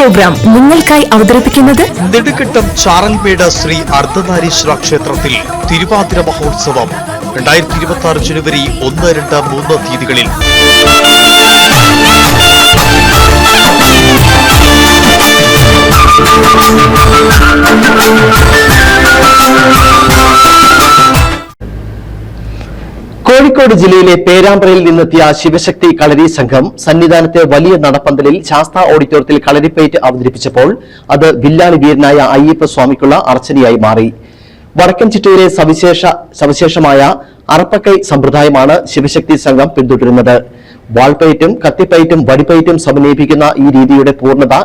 Programme നിങ്ങൾക്കായി അവതരിപ്പിക്കുന്നത് നെടുങ്കണ്ടം ചാറൻപേട് ശ്രീ അർദ്ധനാരീശ്വര ക്ഷേത്രത്തിൽ തിരുവാതിര മഹോത്സവം 2026 ജനുവരി 1, 2, 3 തീയതികളിൽ. കോഴിക്കോട് ജില്ലയിലെ പേരാമ്പ്രയിൽ നിന്നെത്തിയ ശിവശക്തി കളരി സംഘം സന്നിധാനത്തെ വലിയ നടപ്പന്തലിൽ ശാസ്ത ഓഡിറ്റോറിയത്തിൽ കളരിപ്പയറ്റ് അവതരിപ്പിച്ചപ്പോൾ അത് വില്ലാളി വീരനായ അയ്യപ്പ സ്വാമിക്കുള്ള അർച്ചനയായി മാറി. വടക്കൻ ചിറ്റൂരിലെ സവിശേഷമായ അറപ്പക്കൈ സമ്പ്രദായമാണ് ശിവശക്തി സംഘം പിന്തുടരുന്നത്. വാൾപ്പയറ്റും കത്തിപ്പയറ്റും വടിപ്പയറ്റും സമന്വയിപ്പിക്കുന്ന ഈ രീതിയുടെ പൂർണ്ണത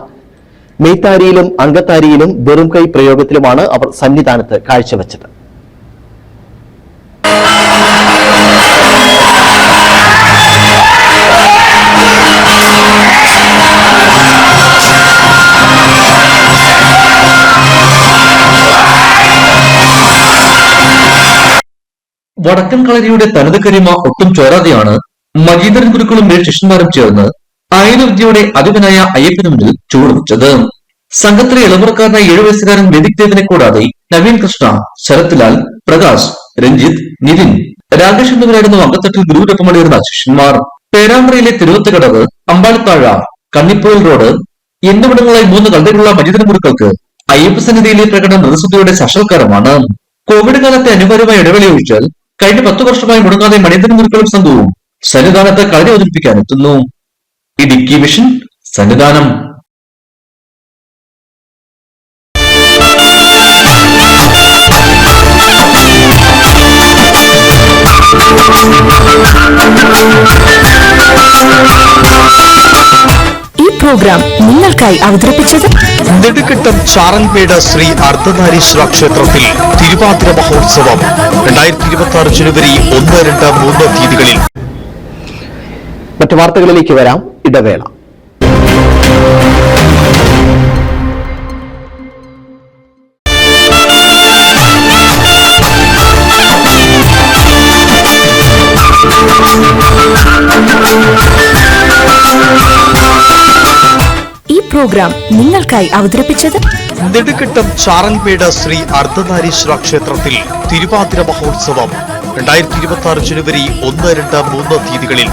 മെയ്ത്താരിയിലും അങ്കത്താരിയിലും വെറും കൈ പ്രയോഗത്തിലുമാണ് അവർ സന്നിധാനത്ത് കാഴ്ചവെച്ചത്. വടക്കൻ കളരിയുടെ തനത് കരിമ ഒട്ടും ചോരാതെയാണ് മജീദരൻ ഗുരുക്കളും ശിഷ്യന്മാരും ചേർന്ന് ആയുധവിദ്യയുടെ അധിപനായ അയ്യപ്പന് മുന്നിൽ ചുവടുവെച്ചത്. സംഘത്തിലെ ഇളമുറക്കാരനായ 7 വയസ്സുകാരൻ വേദിക് ദേവിനെ കൂടാതെ നവീൻ കൃഷ്ണ, ശരത്ലാൽ, പ്രകാശ്, രഞ്ജിത്ത്, നിതിൻ, രാകേഷ് എന്നിവരായിരുന്നു അങ്കത്തട്ടിൽ ഗുരുവിനൊപ്പമണിയിരുന്ന ശിഷ്യന്മാർ. പേരാമ്പ്രയിലെ തിരുവത്തുകടവ്, അമ്പാളിത്താഴ, കണ്ണിപ്പോയിൽ റോഡ് എന്നിവിടങ്ങളായി 3 കളരികളുള്ള മജീദരൻ ഗുരുക്കൾക്ക് അയ്യപ്പ സന്നിധിയിലെ പ്രകടനം നൃത്തശുദ്ധിയുടെ സാക്ഷാത്കാരമാണ്. കോവിഡ് കാലത്തെ അനിവാര്യമായ ഇടവേളയൊഴിച്ചാൽ കഴിഞ്ഞ 10 വർഷമായി മുടങ്ങാതെ മണിയന്തരൻ ഗുരുക്കളും സംഘവും സന്നിധാനത്ത് കളരി അവതരിപ്പിക്കാനെത്തുന്നു. ഇടുക്കി വിഷൻ, സന്നിധാനം. ഈ പ്രോഗ്രാം നിങ്ങൾക്കായി അവതരിപ്പിച്ചത് നെടുങ്കണ്ടം ചാറൻപേട് ശ്രീ അർദ്ധനാരീശ്വര ക്ഷേത്രത്തിൽ തിരുവാതിര മഹോത്സവം 2026 ജനുവരി 1, 2, 3 തീയതികളിൽ. മറ്റു വാർത്തകളിലേക്ക് വരാം. ഇടവേള. ഈ പ്രോഗ്രാം നിങ്ങൾക്കായി അവതരിപ്പിച്ചത് നെടുങ്കണ്ടം ചാറൻപേട് ശ്രീ അർദ്ധനാരീശ്വര ക്ഷേത്രത്തിൽ തിരുവാതിര മഹോത്സവം 2026 ജനുവരി 1, 2, 3 തീയതികളിൽ.